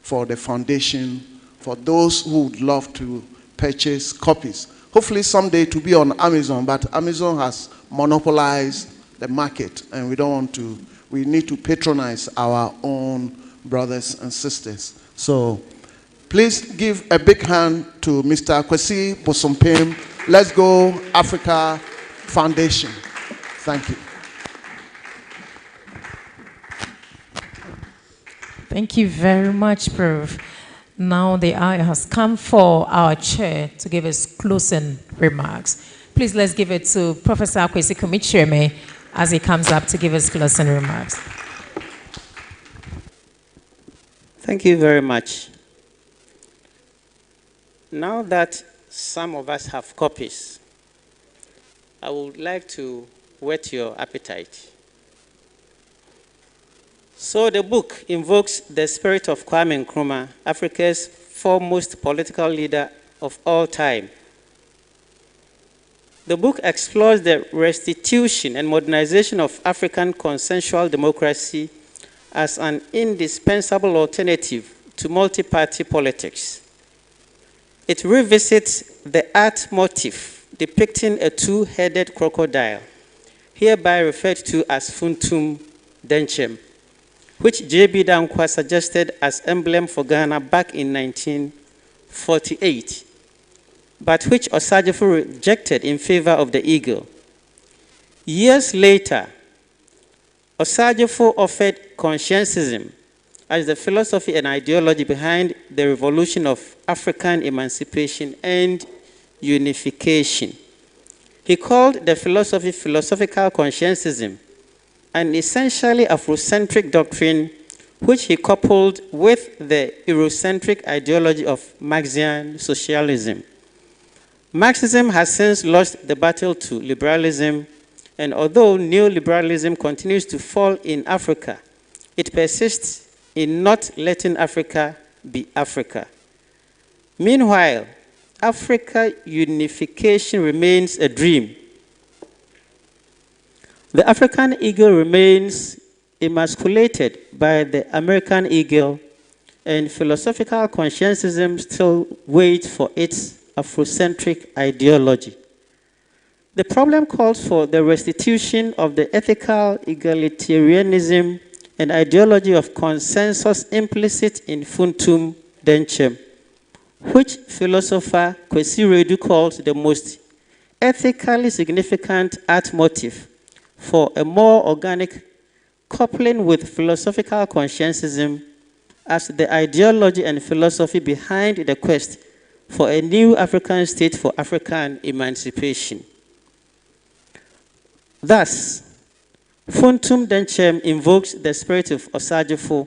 for the foundation for those who would love to purchase copies. Hopefully someday to be on Amazon, but Amazon has monopolized the market, and we don't want to. We need to patronize our own brothers and sisters. So please give a big hand to Mr. Kwesi Bosompem, Let's Go Africa Foundation. Thank you. Thank you very much, Prof. Now the hour has come for our chair to give us closing remarks. Please let's give it to Professor Kwesi Kumicheme as he comes up to give us closing remarks. Thank you very much. Now that some of us have copies, I would like to whet your appetite. So the book invokes the spirit of Kwame Nkrumah, Africa's foremost political leader of all time. The book explores the restitution and modernization of African consensual democracy as an indispensable alternative to multi-party politics. It revisits the art motif depicting a 2-headed crocodile, hereby referred to as Funtum Denchem, which J.B. Dankwa suggested as emblem for Ghana back in 1948, but which Osagyefo rejected in favor of the eagle. Years later, Osagyefo offered conscientism as the philosophy and ideology behind the revolution of African emancipation and unification. He called the philosophy philosophical conscientism, an essentially Afrocentric doctrine which he coupled with the Eurocentric ideology of Marxian socialism. Marxism has since lost the battle to liberalism And although neoliberalism continues to fall in Africa, it persists in not letting Africa be Africa. Meanwhile, Africa unification remains a dream. The African eagle remains emasculated by the American eagle, and philosophical conscientism still waits for its Afrocentric ideology. The problem calls for the restitution of the ethical egalitarianism and ideology of consensus implicit in Funtum Denchem, which philosopher Kwesi Redu calls the most ethically significant art motive for a more organic coupling with philosophical conscientism as the ideology and philosophy behind the quest for a new African state for African emancipation. Thus, Funtum Denchem invokes the spirit of Osagyefo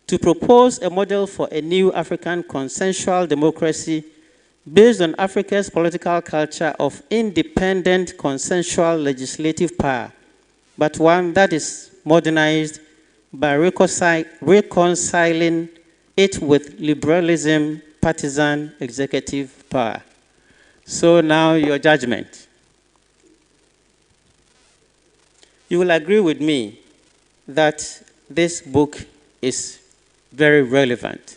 to propose a model for a new African consensual democracy based on Africa's political culture of independent consensual legislative power, but one that is modernized by reconciling it with liberalism, partisan executive power. So now your judgment. You will agree with me that this book is very relevant.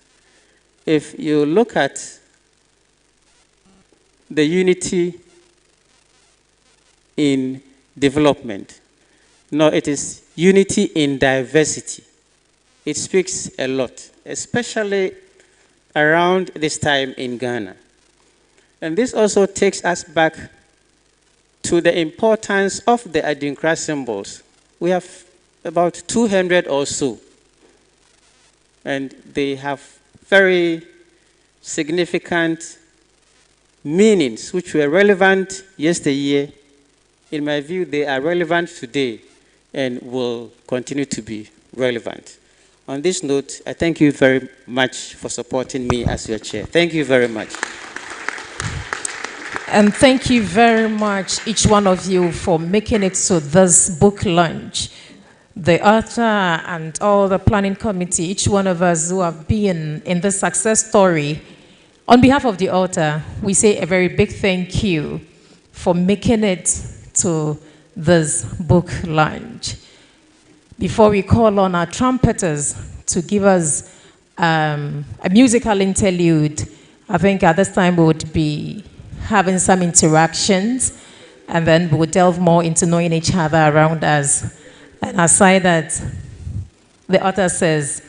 If you look at the unity in development, no, it is unity in diversity. It speaks a lot, especially around this time in Ghana. And this also takes us back to the importance of the Adinkra symbols. We have about 200 or so, and they have very significant meanings which were relevant yesteryear. In my view, they are relevant today and will continue to be relevant. On this note, I thank you very much for supporting me as your chair. Thank you very much. And thank you very much, each one of you, for making it to this book launch. The author and all the planning committee, each one of us who have been in this success story, on behalf of the author, we say a very big thank you for making it to this book launch. Before we call on our trumpeters to give us a musical interlude, I think at this time we would be having some interactions, and then we'll delve more into knowing each other around us. And aside that, the author says,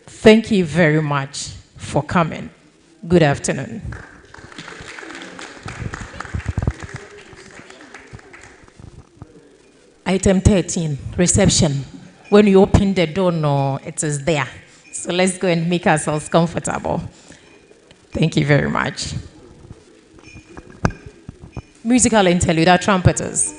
thank you very much for coming. Good afternoon. Item 13, reception. When you open the door, no, it is there. So let's go and make ourselves comfortable. Thank you very much. Musical interlude, our trumpeters.